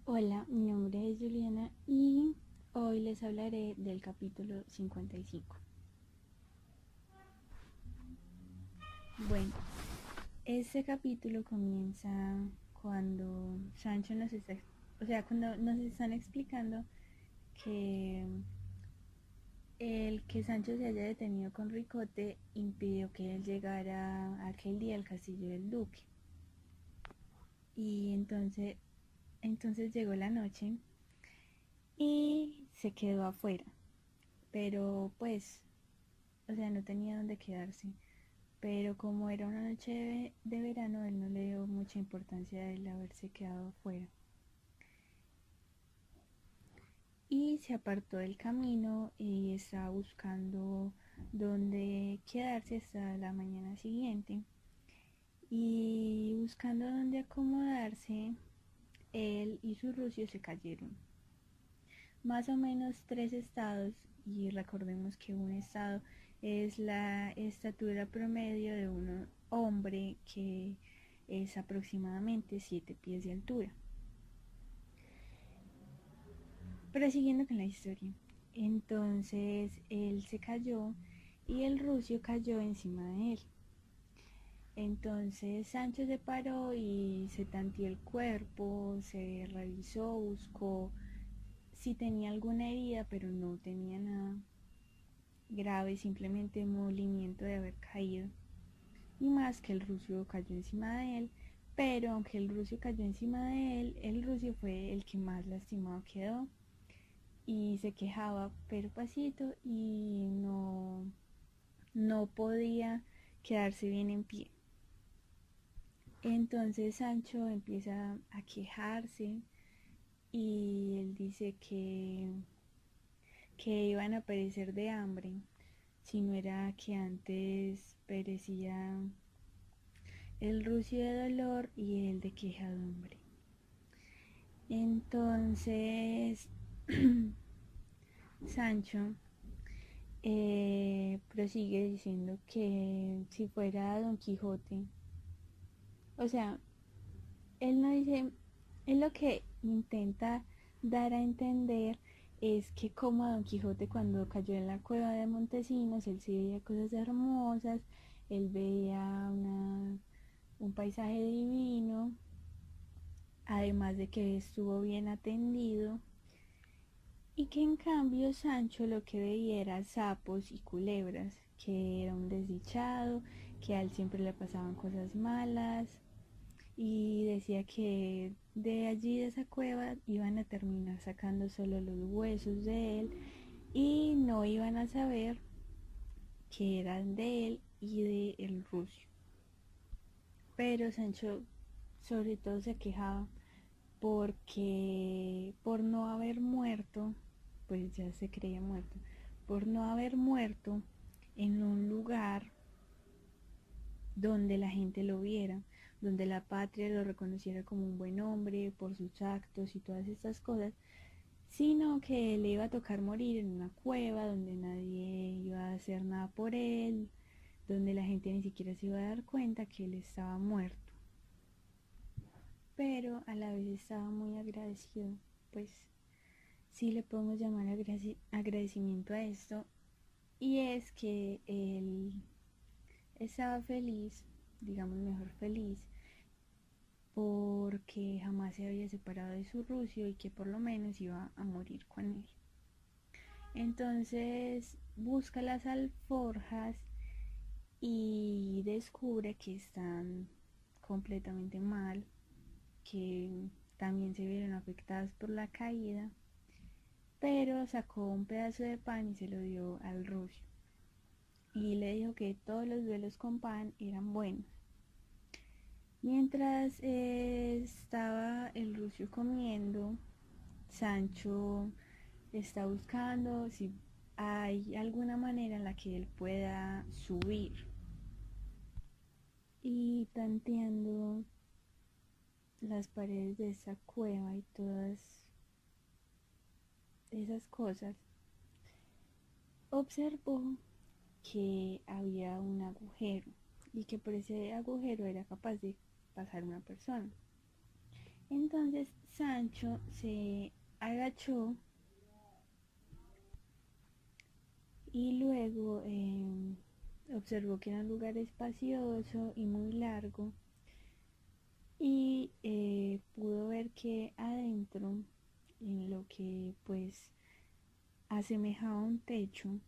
Hola, mi nombre es Juliana y hoy les hablaré del capítulo 55. Bueno, este capítulo comienza cuando Sancho nos está, cuando nos están explicando que el que Sancho se haya detenido con Ricote impidió que él llegara aquel día al castillo del duque. Y entonces llegó la noche y se quedó afuera. Pero pues, no tenía dónde quedarse. Pero como era una noche de verano, él no le dio mucha importancia a él haberse quedado afuera. Y se apartó del camino y estaba buscando dónde quedarse hasta la mañana siguiente. Y buscando dónde acomodarse, él y su rucio se cayeron. Más o menos 3 estados, y recordemos que un estado es la estatura promedio de un hombre, que es aproximadamente 7 pies de altura. Prosiguiendo con la historia, entonces él se cayó y el rucio cayó encima de él. Entonces Sancho se paró y se tanteó el cuerpo, se revisó, buscó si tenía alguna herida, pero no tenía nada grave, simplemente molimiento de haber caído. Y más que el rucio cayó encima de él, pero aunque el rucio cayó encima de él, el rucio fue el que más lastimado quedó y se quejaba pero pasito y no podía quedarse bien en pie. Entonces Sancho empieza a quejarse y él dice que iban a perecer de hambre, si no era que antes perecía el rucio de dolor y el de quejadumbre. Entonces Sancho prosigue diciendo que si fuera Don Quijote, o sea, él no dice, él lo que intenta dar a entender es que como a Don Quijote cuando cayó en la cueva de Montesinos, él sí veía cosas hermosas, él veía un paisaje divino, además de que estuvo bien atendido, y que en cambio Sancho lo que veía era sapos y culebras, que era un desdichado, que a él siempre le pasaban cosas malas, y decía que de allí de esa cueva iban a terminar sacando solo los huesos de él y no iban a saber que eran de él y de el rucio. Pero Sancho sobre todo se quejaba porque por no haber muerto, pues ya se creía muerto, por no haber muerto en un lugar donde la gente lo viera, donde la patria lo reconociera como un buen hombre por sus actos y todas estas cosas, sino que le iba a tocar morir en una cueva donde nadie iba a hacer nada por él, donde la gente ni siquiera se iba a dar cuenta que él estaba muerto. Pero a la vez estaba muy agradecido, pues sí le podemos llamar agradecimiento a esto, y es que él estaba feliz, digamos mejor feliz, porque jamás se había separado de su rucio y que por lo menos iba a morir con él. Entonces busca las alforjas y descubre que están completamente mal, que también se vieron afectadas por la caída, pero sacó un pedazo de pan y se lo dio al rucio y le dijo que todos los duelos con pan eran buenos. Mientras estaba el rucio comiendo, Sancho está buscando si hay alguna manera en la que él pueda subir, y tanteando las paredes de esa cueva y todas esas cosas, observó que había un agujero y que por ese agujero era capaz de pasar una persona. Entonces Sancho se agachó y luego observó que era un lugar espacioso y muy largo y pudo ver que adentro, en lo que pues asemejaba un techo,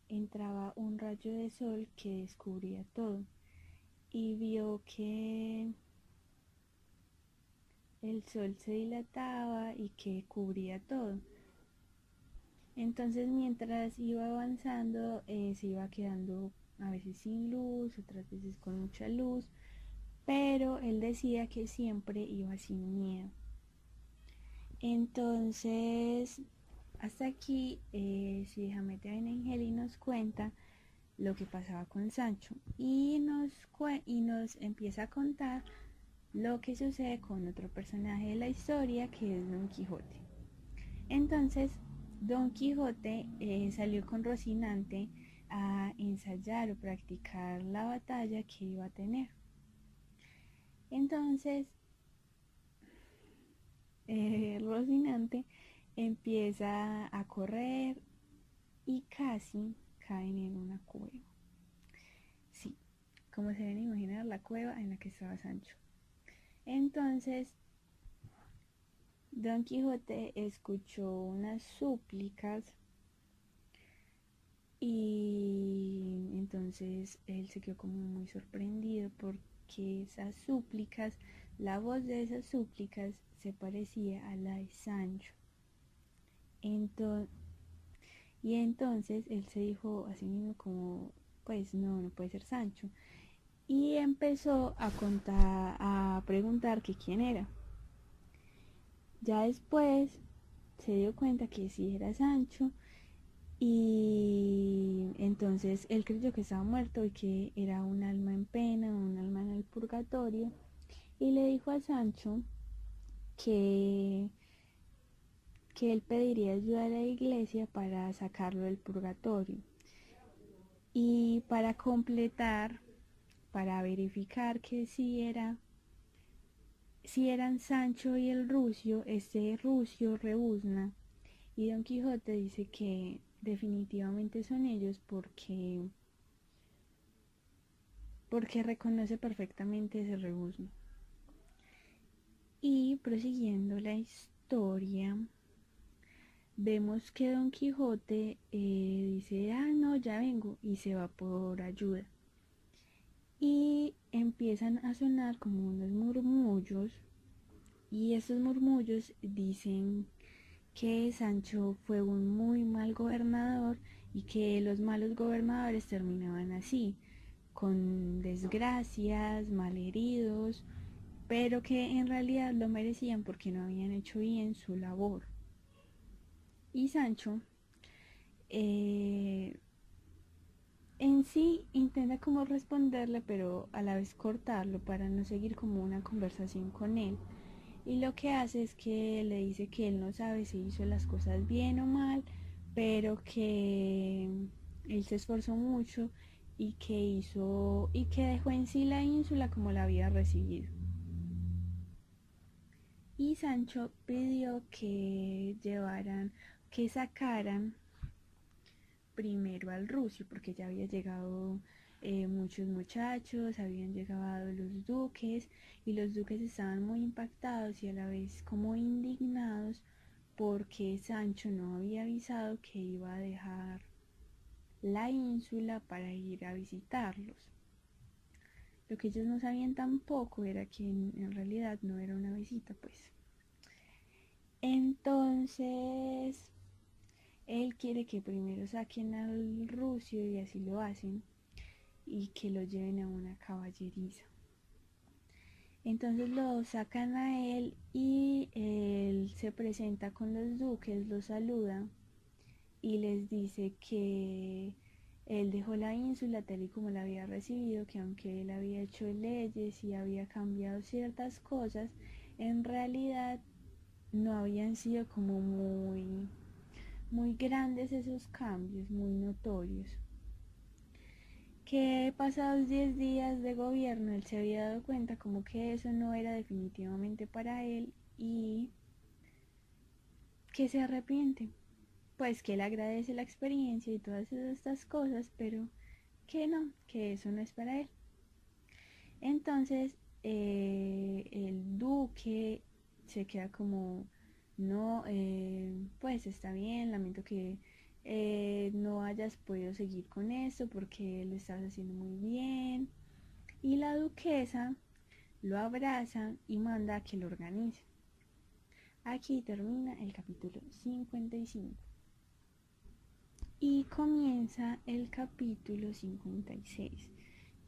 entraba un rayo de sol que descubría todo y vio que el sol se dilataba y que cubría todo. Entonces mientras iba avanzando se iba quedando a veces sin luz, otras veces con mucha luz, pero él decía que siempre iba sin miedo. Entonces hasta aquí si Jamete Benengeli nos cuenta lo que pasaba con Sancho y nos empieza a contar lo que sucede con otro personaje de la historia que es Don Quijote. Entonces Don Quijote salió con Rocinante a ensayar o practicar la batalla que iba a tener. Entonces Rocinante empieza a correr y casi caen en una cueva. Sí, como se ven imaginar, la cueva en la que estaba Sancho. Entonces Don Quijote escuchó unas súplicas y entonces él se quedó como muy sorprendido porque esas súplicas, la voz de esas súplicas se parecía a la de Sancho. Y entonces él se dijo a sí mismo como, pues no puede ser Sancho. Y empezó a preguntar que quién era. Ya después se dio cuenta que sí era Sancho y entonces él creyó que estaba muerto y que era un alma en pena, un alma en el purgatorio y le dijo a Sancho que, que él pediría ayuda a la iglesia para sacarlo del purgatorio y para completar, para verificar que si eran Sancho y el Rucio, este Rucio rebuzna. Y Don Quijote dice que definitivamente son ellos porque reconoce perfectamente ese rebuzno. Y prosiguiendo la historia, vemos que Don Quijote dice, no, ya vengo, y se va por ayuda. Y empiezan a sonar como unos murmullos, y esos murmullos dicen que Sancho fue un muy mal gobernador y que los malos gobernadores terminaban así, con desgracias, malheridos, pero que en realidad lo merecían porque no habían hecho bien su labor. Y Sancho eh, en sí intenta como responderle, pero a la vez cortarlo para no seguir como una conversación con él. Y lo que hace es que le dice que él no sabe si hizo las cosas bien o mal, pero que él se esforzó mucho y que dejó en sí la ínsula como la había recibido. Y Sancho pidió que sacaran primero al Rucio, porque ya había llegado muchos muchachos, habían llegado los duques y los duques estaban muy impactados y a la vez como indignados porque Sancho no había avisado que iba a dejar la ínsula para ir a visitarlos. Lo que ellos no sabían tampoco era que en realidad no era una visita, pues. Entonces, él quiere que primero saquen al Rucio y así lo hacen y que lo lleven a una caballeriza. Entonces lo sacan a él y él se presenta con los duques, los saluda y les dice que él dejó la ínsula tal y como la había recibido, que aunque él había hecho leyes y había cambiado ciertas cosas, en realidad no habían sido como muy grandes esos cambios, muy notorios. que pasados 10 días de gobierno él se había dado cuenta como que eso no era definitivamente para él y que se arrepiente. Pues que él agradece la experiencia y todas estas cosas, pero que no, que eso no es para él. Entonces el duque se queda como, no, pues está bien, lamento que no hayas podido seguir con esto porque lo estás haciendo muy bien. Y la duquesa lo abraza y manda a que lo organice. Aquí termina el capítulo 55. Y comienza el capítulo 56.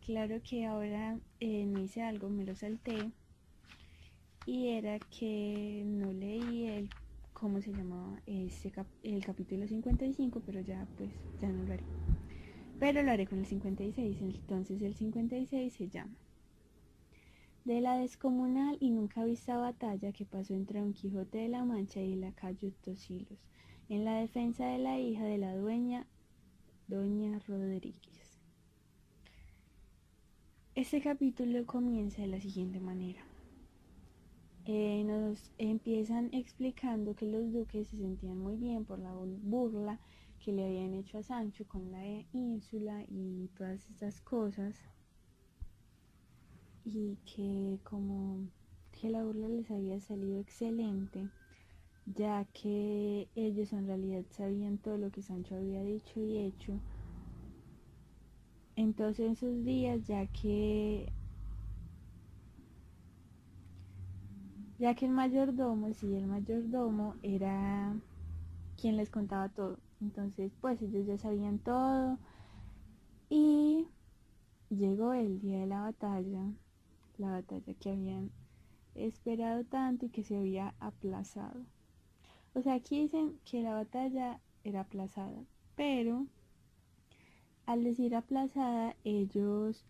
Claro que ahora no hice algo, me lo salté. Y era que no leí cómo se llamaba el capítulo 55, pero ya pues ya no lo haré. Pero lo haré con el 56. Entonces el 56 se llama de la descomunal y nunca vista batalla que pasó entre Don Quijote de la Mancha y el lacayo Tosilos, en la defensa de la hija de la dueña Doña Rodríguez. Este capítulo comienza de la siguiente manera. Nos empiezan explicando que los duques se sentían muy bien por la burla que le habían hecho a Sancho con la ínsula y todas estas cosas, y que como que la burla les había salido excelente, ya que ellos en realidad sabían todo lo que Sancho había dicho y hecho. Entonces en sus días, ya que el mayordomo, sí, el mayordomo era quien les contaba todo. Entonces, pues ellos ya sabían todo y llegó el día de la batalla que habían esperado tanto y que se había aplazado. O sea, aquí dicen que la batalla era aplazada, pero al decir aplazada, ellos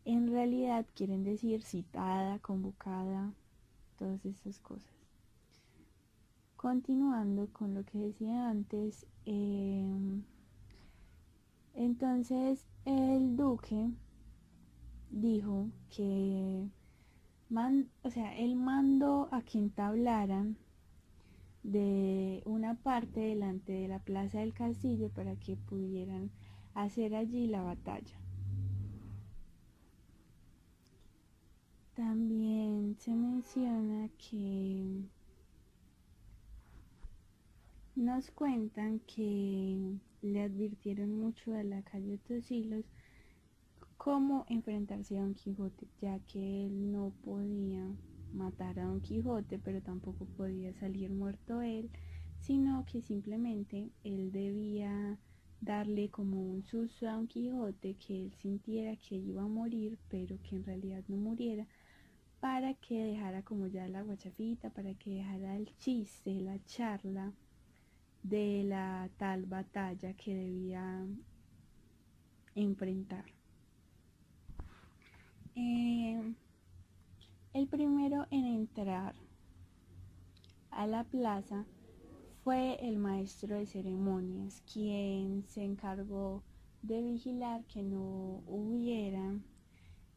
en realidad quieren decir citada, convocada, todas esas cosas. Continuando con lo que decía antes, entonces el duque dijo que o sea, él mandó a que entablaran de una parte delante de la plaza del castillo para que pudieran hacer allí la batalla. También se menciona que nos cuentan que le advirtieron mucho a la calle Tosilos cómo enfrentarse a Don Quijote, ya que él no podía matar a Don Quijote, pero tampoco podía salir muerto él, sino que simplemente él debía darle como un susto a Don Quijote, que él sintiera que iba a morir, pero que en realidad no muriera, para que dejara como ya la guachafita, para que dejara el chiste, la charla de la tal batalla que debía enfrentar. El primero en entrar a la plaza fue el maestro de ceremonias, quien se encargó de vigilar que no hubiera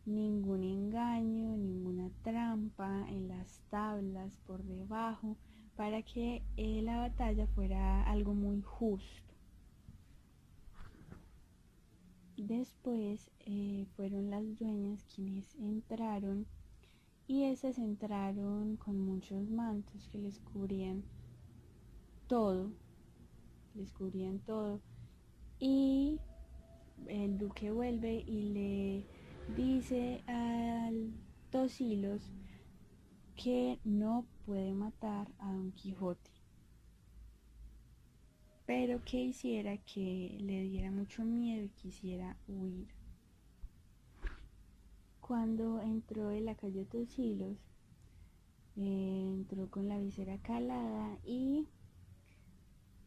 ningún engaño, ninguna trampa en las tablas por debajo, para que la batalla fuera algo muy justo. Después fueron las dueñas quienes entraron, y esas entraron con muchos mantos que les cubrían todo, y el duque vuelve y le dice al Tosilos que no puede matar a Don Quijote, pero que hiciera que le diera mucho miedo y quisiera huir. Cuando entró el lacayo Tosilos, entró con la visera calada y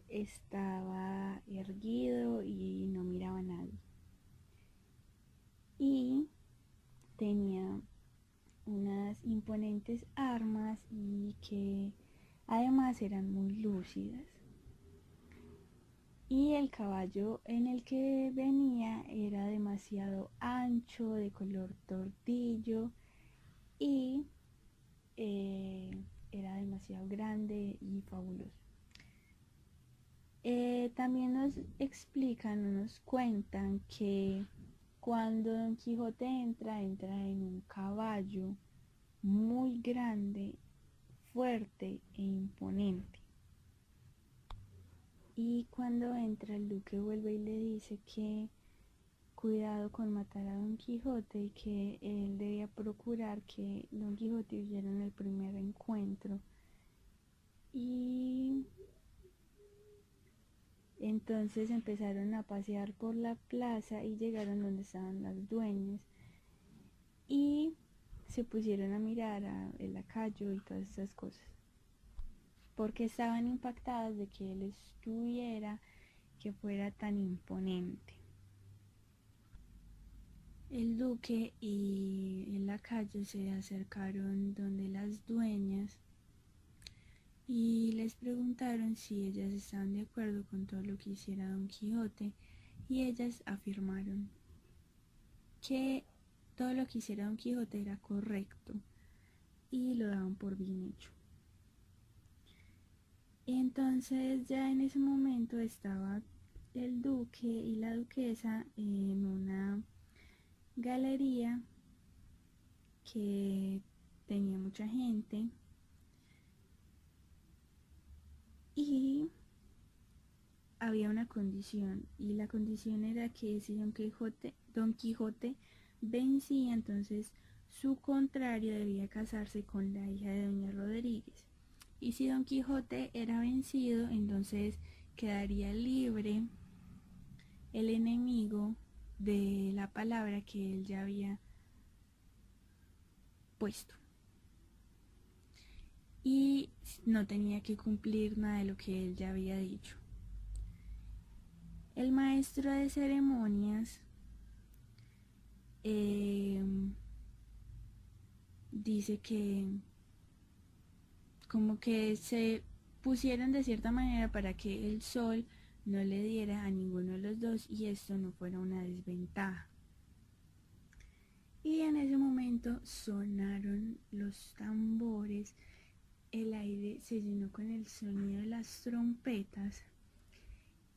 estaba erguido y no miraba a nadie. Y tenía unas imponentes armas y que además eran muy lúcidas. y el caballo en el que venía era demasiado ancho, de color tortillo y era demasiado grande y fabuloso. También nos explican, nos cuentan que cuando Don Quijote entra en un caballo muy grande, fuerte e imponente. Y cuando entra, el duque vuelve y le dice que cuidado con matar a Don Quijote y que él debía procurar que Don Quijote huyera en el primer encuentro. Y entonces empezaron a pasear por la plaza y llegaron donde estaban las dueñas y se pusieron a mirar el lacayo y todas estas cosas, porque estaban impactadas de que él estuviera, que fuera tan imponente. El duque y el lacayo se acercaron donde las dueñas y les preguntaron si ellas estaban de acuerdo con todo lo que hiciera Don Quijote, y ellas afirmaron que todo lo que hiciera Don Quijote era correcto y lo daban por bien hecho. Entonces ya en ese momento estaba el duque y la duquesa en una galería que tenía mucha gente y había una condición, y la condición era que si Don Quijote vencía, entonces su contrario debía casarse con la hija de Doña Rodríguez, y si Don Quijote era vencido, entonces quedaría libre el enemigo de la palabra que él ya había puesto, y no tenía que cumplir nada de lo que él ya había dicho. El maestro de ceremonias dice que como que se pusieron de cierta manera para que el sol no le diera a ninguno de los dos y esto no fuera una desventaja. Y en ese momento sonaron los tambores, el aire se llenó con el sonido de las trompetas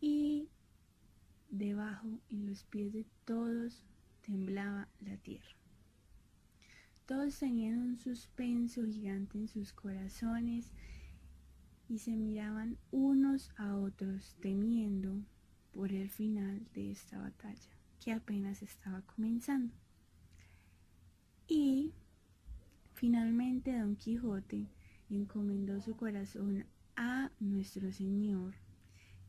y debajo, en los pies de todos, temblaba la tierra. Todos tenían un suspenso gigante en sus corazones y se miraban unos a otros temiendo por el final de esta batalla que apenas estaba comenzando. Y finalmente Don Quijote encomendó su corazón a nuestro Señor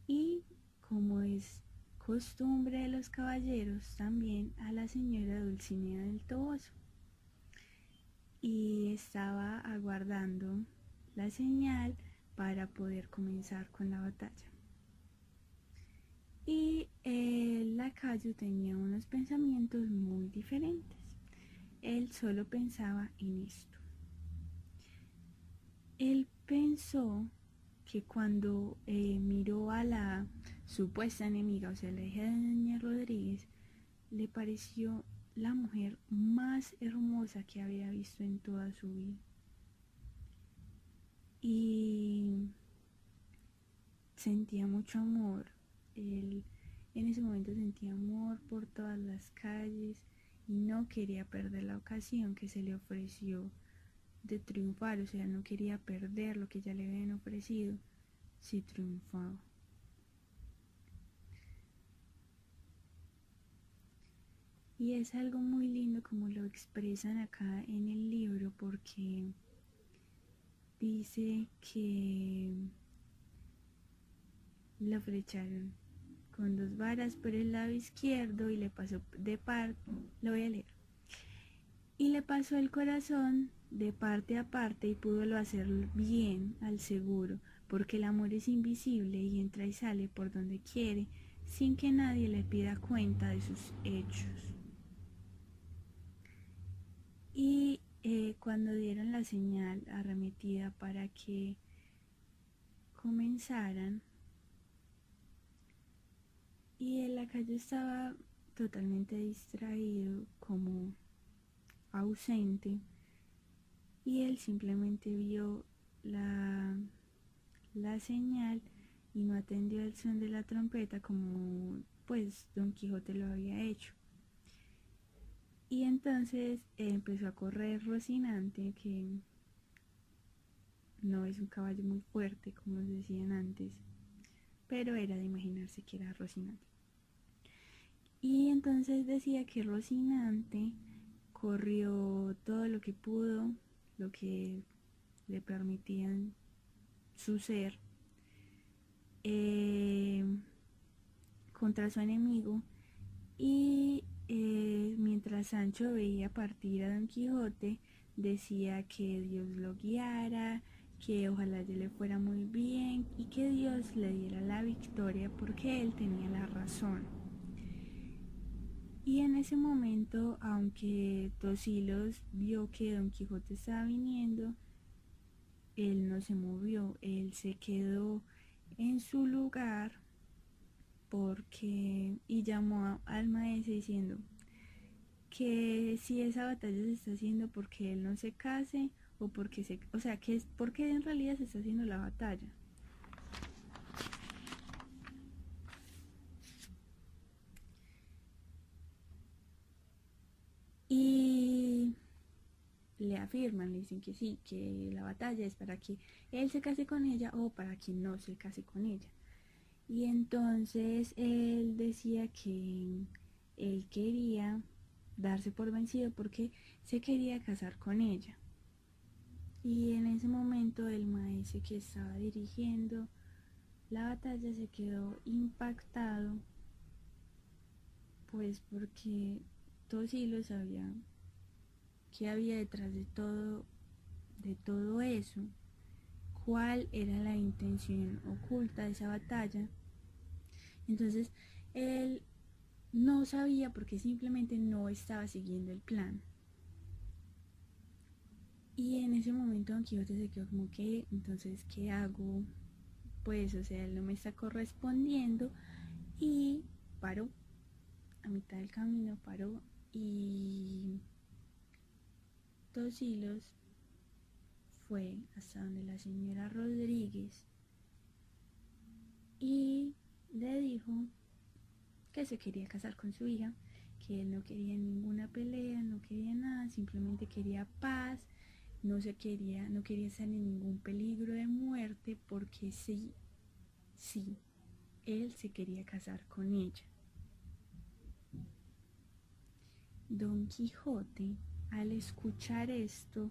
y, como es costumbre de los caballeros, también a la señora Dulcinea del Toboso, y estaba aguardando la señal para poder comenzar con la batalla. Y el lacayo tenía unos pensamientos muy diferentes. Él solo pensaba en esto. Él pensó que cuando miró a la supuesta enemiga, o sea, la hija de Doña Rodríguez, le pareció la mujer más hermosa que había visto en toda su vida. Y sentía mucho amor. Él en ese momento sentía amor por todas las calles y no quería perder la ocasión que se le ofreció de triunfar, o sea, no quería perder lo que ya le habían ofrecido si triunfaba. Y es algo muy lindo como lo expresan acá en el libro, porque dice que lo flecharon con 2 varas por el lado izquierdo y le pasó de parte, lo voy a leer, y le pasó el corazón de parte a parte y pudo hacer bien al seguro, porque el amor es invisible y entra y sale por donde quiere sin que nadie le pida cuenta de sus hechos. Y cuando dieron la señal arremetida para que comenzaran, Y el lacayo estaba totalmente distraído, como ausente, y él simplemente vio la señal y no atendió el son de la trompeta como pues Don Quijote lo había hecho. Y entonces empezó a correr Rocinante, que no es un caballo muy fuerte como decían antes, pero era de imaginarse que era Rocinante. Y entonces decía que Rocinante corrió todo lo que pudo, lo que le permitían su ser, eh, contra su enemigo. Y mientras Sancho veía partir a Don Quijote, decía que Dios lo guiara, que ojalá ya le fuera muy bien y que Dios le diera la victoria porque él tenía la razón. Y en ese momento, aunque Tosilos vio que Don Quijote estaba viniendo, él no se movió, él se quedó en su lugar porque y llamó al maese diciendo que si esa batalla se está haciendo porque él no se case o porque o sea, que es porque en realidad se está haciendo la batalla. Y le afirman, le dicen que sí, que la batalla es para que él se case con ella o para que no se case con ella. Y entonces él decía que él quería darse por vencido porque se quería casar con ella. Y en ese momento el maese que estaba dirigiendo la batalla se quedó impactado, pues porque Tosilos sabía qué había detrás de todo eso, cuál era la intención oculta de esa batalla. Entonces él no sabía porque simplemente no estaba siguiendo el plan. Y en ese momento Don Quijote se quedó como que, entonces, ¿qué hago? Pues, o sea, él no me está correspondiendo. Y paró, a mitad del camino paró y Tosilos fue hasta donde la señora Rodríguez y le dijo que se quería casar con su hija, que él no quería ninguna pelea, no quería nada, simplemente quería paz, no quería estar en ningún peligro de muerte porque sí, él se quería casar con ella. Don Quijote, al escuchar esto,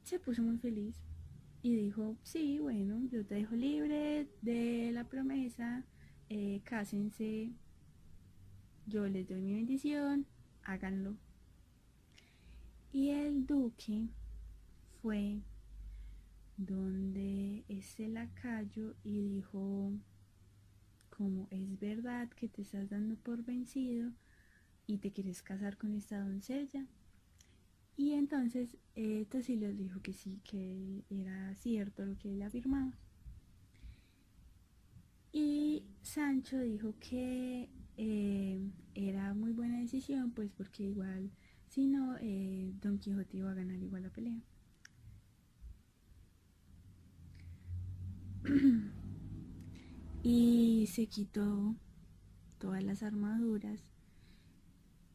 se puso muy feliz y dijo, sí, bueno, yo te dejo libre de la promesa, cásense, yo les doy mi bendición, háganlo. Y el duque fue donde ese lacayo y dijo, como es verdad que te estás dando por vencido y te quieres casar con esta doncella. Y entonces Tosilos dijo que sí, que era cierto lo que él afirmaba. Y Sancho dijo que era muy buena decisión, pues porque igual, si no, Don Quijote iba a ganar igual la pelea. Y se quitó todas las armaduras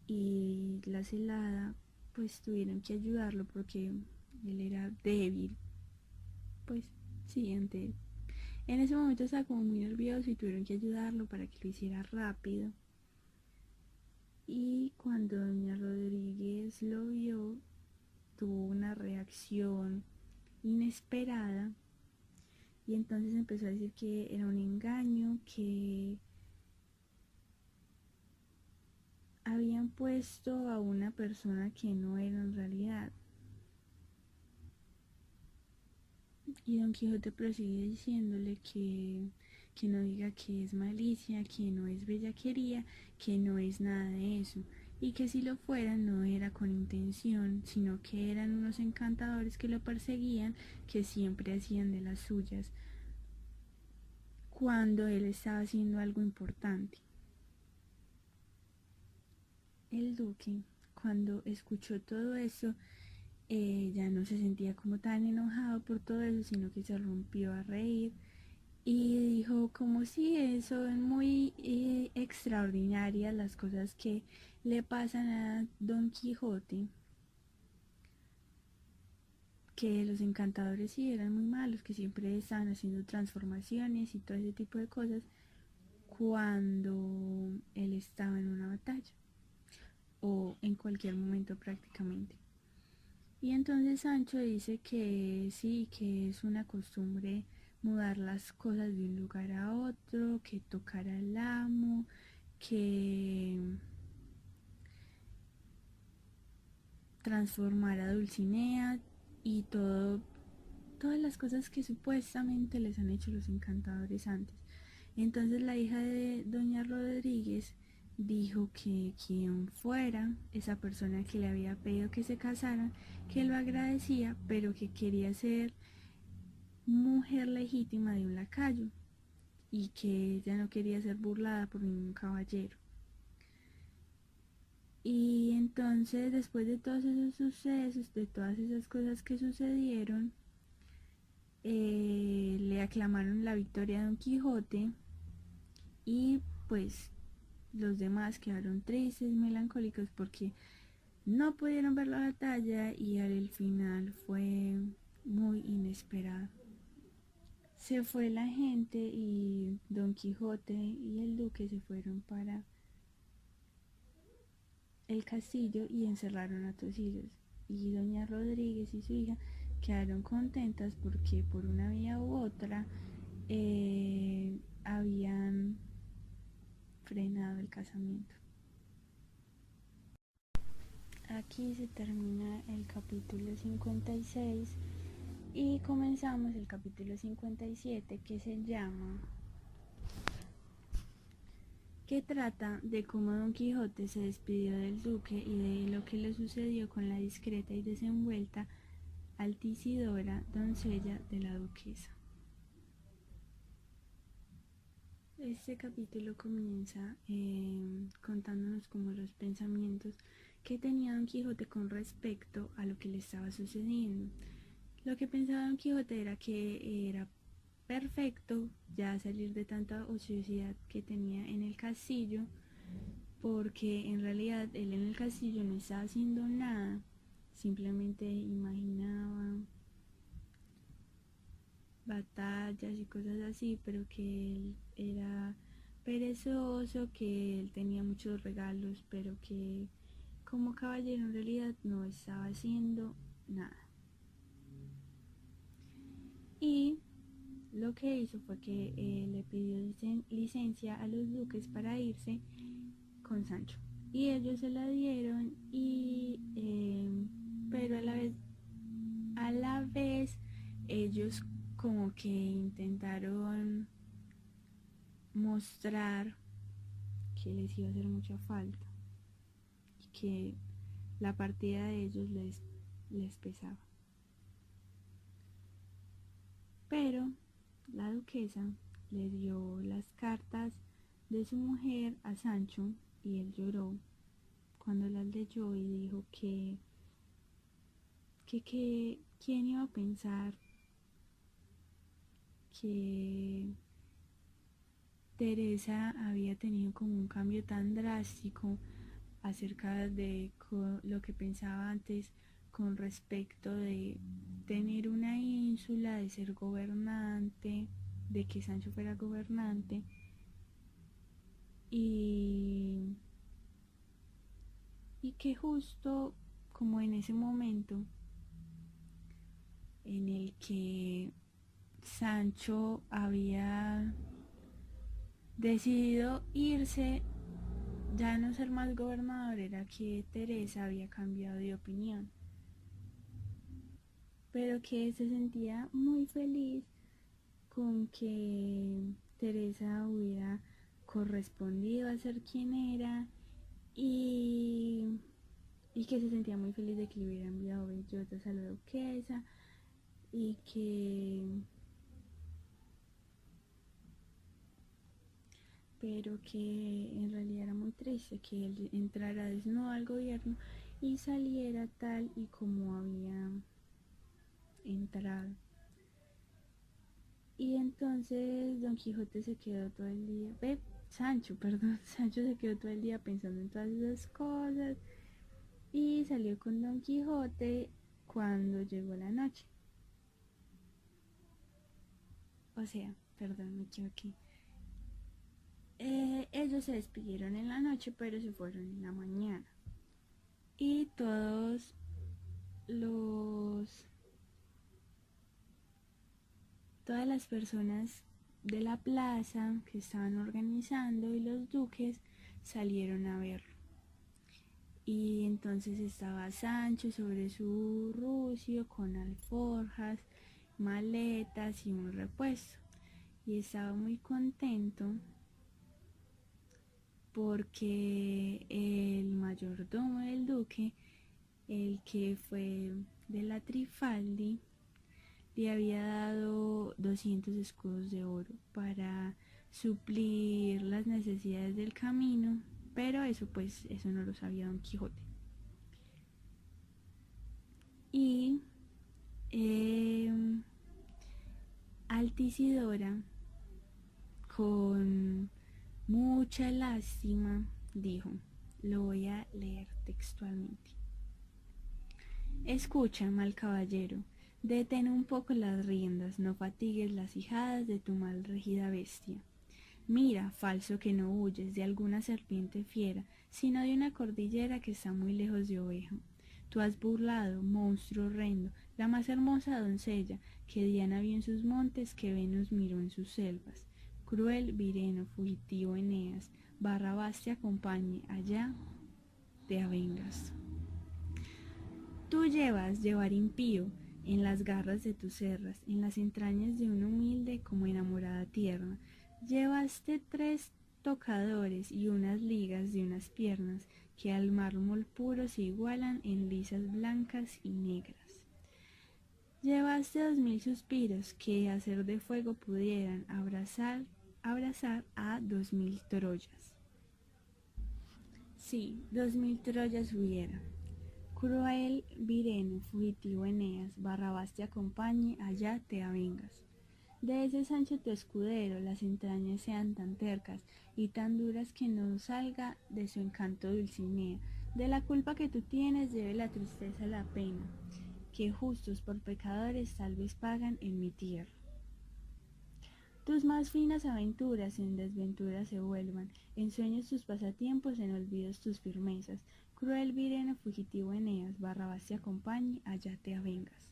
y la celada pues tuvieron que ayudarlo porque él era débil, pues sí, ante él. En ese momento estaba como muy nervioso y tuvieron que ayudarlo para que lo hiciera rápido. Y cuando doña Rodríguez lo vio, tuvo una reacción inesperada y entonces empezó a decir que era un engaño, que habían puesto a una persona que no era en realidad. Y Don Quijote prosigue diciéndole que no diga que es malicia, que no es bellaquería, que no es nada de eso, y que si lo fueran no era con intención, sino que eran unos encantadores que lo perseguían, que siempre hacían de las suyas cuando él estaba haciendo algo importante. el duque, cuando escuchó todo eso, ya no se sentía como tan enojado por todo eso, sino que se rompió a reír y dijo como si eso es muy extraordinarias las cosas que le pasan a Don Quijote, que los encantadores sí eran muy malos, que siempre estaban haciendo transformaciones y todo ese tipo de cosas cuando él estaba en una batalla o en cualquier momento prácticamente. Y entonces Sancho dice que sí, que es una costumbre mudar las cosas de un lugar a otro, que tocar al amo, que transformar a Dulcinea y todas las cosas que supuestamente les han hecho los encantadores antes. Entonces la hija de Doña Rodríguez dijo que quien fuera esa persona que le había pedido que se casaran, que lo agradecía, pero que quería ser mujer legítima de un lacayo y que ella no quería ser burlada por ningún caballero. Y entonces, después de todos esos sucesos, de todas esas cosas que sucedieron, le aclamaron la victoria a Don Quijote y pues los demás quedaron tristes, melancólicos porque no pudieron ver la batalla y al final fue muy inesperado. Se fue la gente y Don Quijote y el duque se fueron para el castillo y encerraron a Tosilos. Y Doña Rodríguez y su hija quedaron contentas porque por una vía u otra habían frenado el casamiento. Aquí se termina el capítulo 56 y comenzamos el capítulo 57 que se llama, que trata de cómo Don Quijote se despidió del duque y de lo que le sucedió con la discreta y desenvuelta Altisidora, doncella de la duquesa. Este capítulo comienza contándonos como los pensamientos que tenía Don Quijote con respecto a lo que le estaba sucediendo. Lo que pensaba Don Quijote era que era perfecto ya salir de tanta ociosidad que tenía en el castillo, porque en realidad él en el castillo no estaba haciendo nada, simplemente imaginaba batallas y cosas así, pero que él era perezoso, que él tenía muchos regalos, pero que como caballero en realidad no estaba haciendo nada. Y lo que hizo fue que le pidió licencia a los duques para irse con Sancho. Y ellos se la dieron y pero a la vez ellos como que intentaron mostrar que les iba a hacer mucha falta y que la partida de ellos les pesaba. Pero la duquesa le dio las cartas de su mujer a Sancho y él lloró cuando las leyó y dijo que quién iba a pensar que Teresa había tenido como un cambio tan drástico acerca de lo que pensaba antes con respecto de tener una ínsula, de ser gobernante, de que Sancho fuera gobernante y, y que justo como en ese momento en el que Sancho había decidido irse, ya no ser más gobernador, era que Teresa había cambiado de opinión, pero que se sentía muy feliz con que Teresa hubiera correspondido a ser quien era y, y que se sentía muy feliz de que le hubiera enviado bellotas a la duquesa y que pero que en realidad era muy triste que él entrara desnudo al gobierno y saliera tal y como había entrado. Y entonces Don Quijote se quedó todo el día, Sancho, perdón, Sancho se quedó todo el día pensando en todas esas cosas y salió con Don Quijote cuando llegó la noche. O sea, perdón, me equivoqué. Ellos se despidieron en la noche, pero se fueron en la mañana. Y los todas las personas de la plaza que estaban organizando y los duques salieron a verlo. Y entonces estaba Sancho sobre su rucio con alforjas, maletas y un repuesto. Y estaba muy contento porque el mayordomo del duque, el que fue de la Trifaldi, le había dado 200 escudos de oro para suplir las necesidades del camino, pero eso no lo sabía Don Quijote. Y Altisidora, con mucha lástima, dijo, lo voy a leer textualmente: escucha, mal caballero, detén un poco las riendas, no fatigues las ijadas de tu mal regida bestia. Mira, falso, que no huyes de alguna serpiente fiera, sino de una cordillera que está muy lejos de Oveja. Tú has burlado, monstruo horrendo, la más hermosa doncella que Diana vio en sus montes, que Venus miró en sus selvas. Cruel Vireno, fugitivo Eneas, Barrabás te acompañe, allá te avengas. Tú llevar impío, en las garras de tus cerras, en las entrañas de un humilde como enamorada tierna. Llevaste 3 tocadores y unas ligas de unas piernas que al mármol puro se igualan en lisas blancas y negras. Llevaste 2000 suspiros que a ser de fuego pudieran abrazar a 2000 Troyas. Sí, 2000 Troyas hubiera. Cruel Vireno, fugitivo Eneas, Barrabás te acompañe, allá te avengas. De ese Sancho tu escudero las entrañas sean tan tercas y tan duras que no salga de su encanto Dulcinea. De la culpa que tú tienes debe la tristeza la pena, que justos por pecadores tal vez pagan en mi tierra. Tus más finas aventuras en desventuras se vuelvan, en sueños tus pasatiempos, en olvidos tus firmezas. Cruel Vireno, fugitivo Eneas, Barrabás te acompañe, allá te avengas.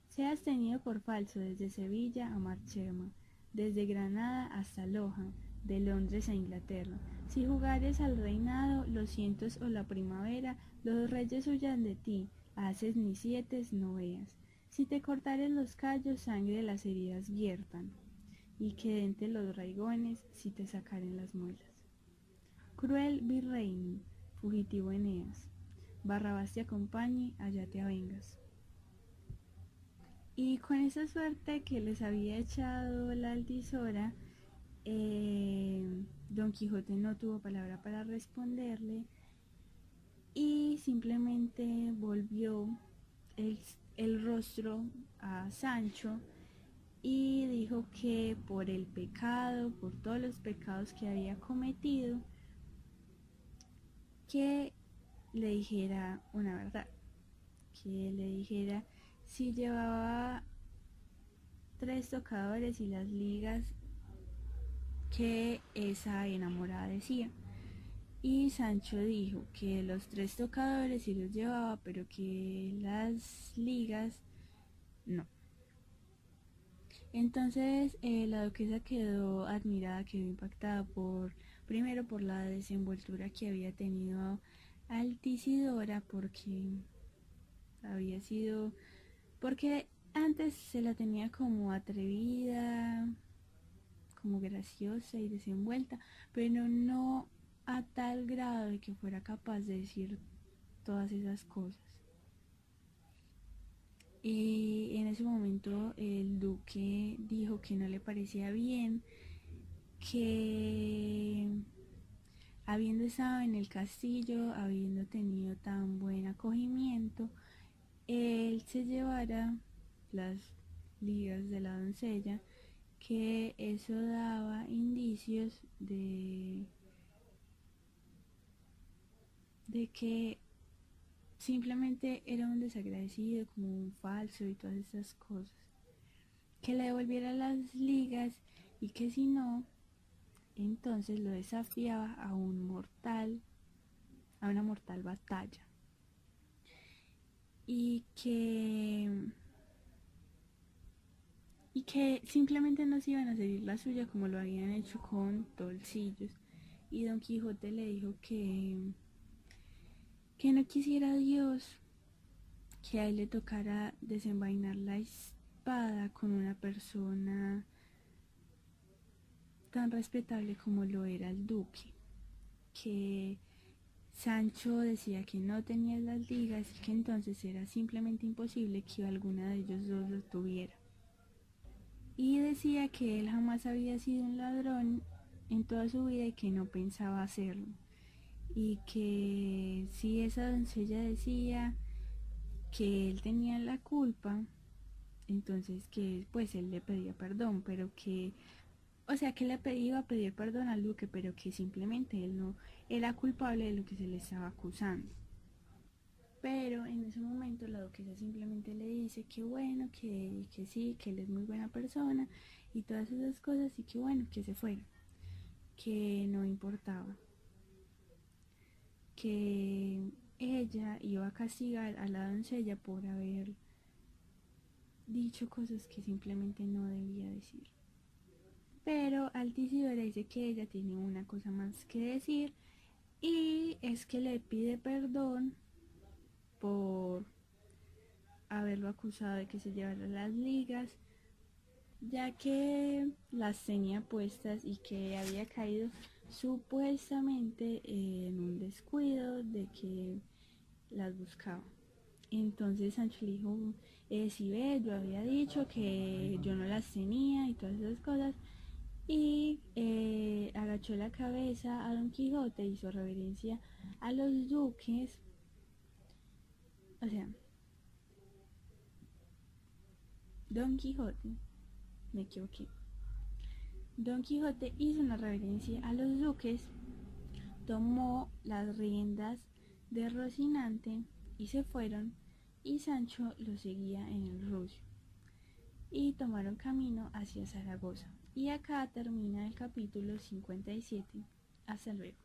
Seas tenido por falso desde Sevilla a Marchema, desde Granada hasta Loja, de Londres a Inglaterra. Si jugares al reinado, los cientos o la primavera, los reyes huyan de ti, haces ni siete no veas. Si te cortares los callos, sangre las heridas viertan, y quedente los raigones, si te sacaren las muelas. Cruel virreino, fugitivo Eneas, Barrabás te acompañe, allá te avengas. Y con esa suerte que les había echado la Altisidora, Don Quijote no tuvo palabra para responderle y simplemente volvió el rostro a Sancho y dijo que por el pecado, por todos los pecados que había cometido, que le dijera una verdad, que le dijera si llevaba 3 tocadores y las ligas que esa enamorada decía. Y Sancho dijo que los 3 tocadores sí los llevaba, pero que las ligas no. Entonces la duquesa quedó admirada, quedó impactada primero por la desenvoltura que había tenido Altisidora, porque antes se la tenía como atrevida, como graciosa y desenvuelta, pero no a tal grado de que fuera capaz de decir todas esas cosas. Y en ese momento el duque dijo que no le parecía bien que habiendo estado en el castillo, habiendo tenido tan buen acogimiento, él se llevara las ligas de la doncella, que eso daba indicios de que simplemente era un desagradecido, como un falso y todas esas cosas. Que le devolviera las ligas y que si no, entonces lo desafiaba a una mortal batalla. Y que simplemente no se iban a seguir la suya como lo habían hecho con Tolsillos. Y Don Quijote le dijo que no quisiera Dios que a él le tocara desenvainar la espada con una persona tan respetable como lo era el duque, que Sancho decía que no tenía las ligas y que entonces era simplemente imposible que alguna de ellos dos lo tuviera. Y decía que él jamás había sido un ladrón en toda su vida y que no pensaba hacerlo. Y que si esa doncella decía que él tenía la culpa, entonces que pues él le pedía perdón, pero que, o sea, que le iba a pedir perdón al duque, pero que simplemente él no era culpable de lo que se le estaba acusando. Pero en ese momento la duquesa simplemente le dice que bueno, que sí, que él es muy buena persona y todas esas cosas y que bueno, que se fuera, que no importaba, que ella iba a castigar a la doncella por haber dicho cosas que simplemente no debía decir. Pero Altisidora dice que ella tiene una cosa más que decir y es que le pide perdón por haberlo acusado de que se llevara las ligas, ya que las tenía puestas y que había caído supuestamente en un descuido de que las buscaba. Entonces Sancho le dijo, si ves, yo había dicho que yo no las tenía y todas esas cosas. Y agachó la cabeza a Don Quijote, hizo reverencia a los duques. O sea, Don Quijote, me equivoqué. Don Quijote hizo una reverencia a los duques, tomó las riendas de Rocinante y se fueron, y Sancho lo seguía en el rucio. Y tomaron camino hacia Zaragoza. Y acá termina el capítulo 57. Hasta luego.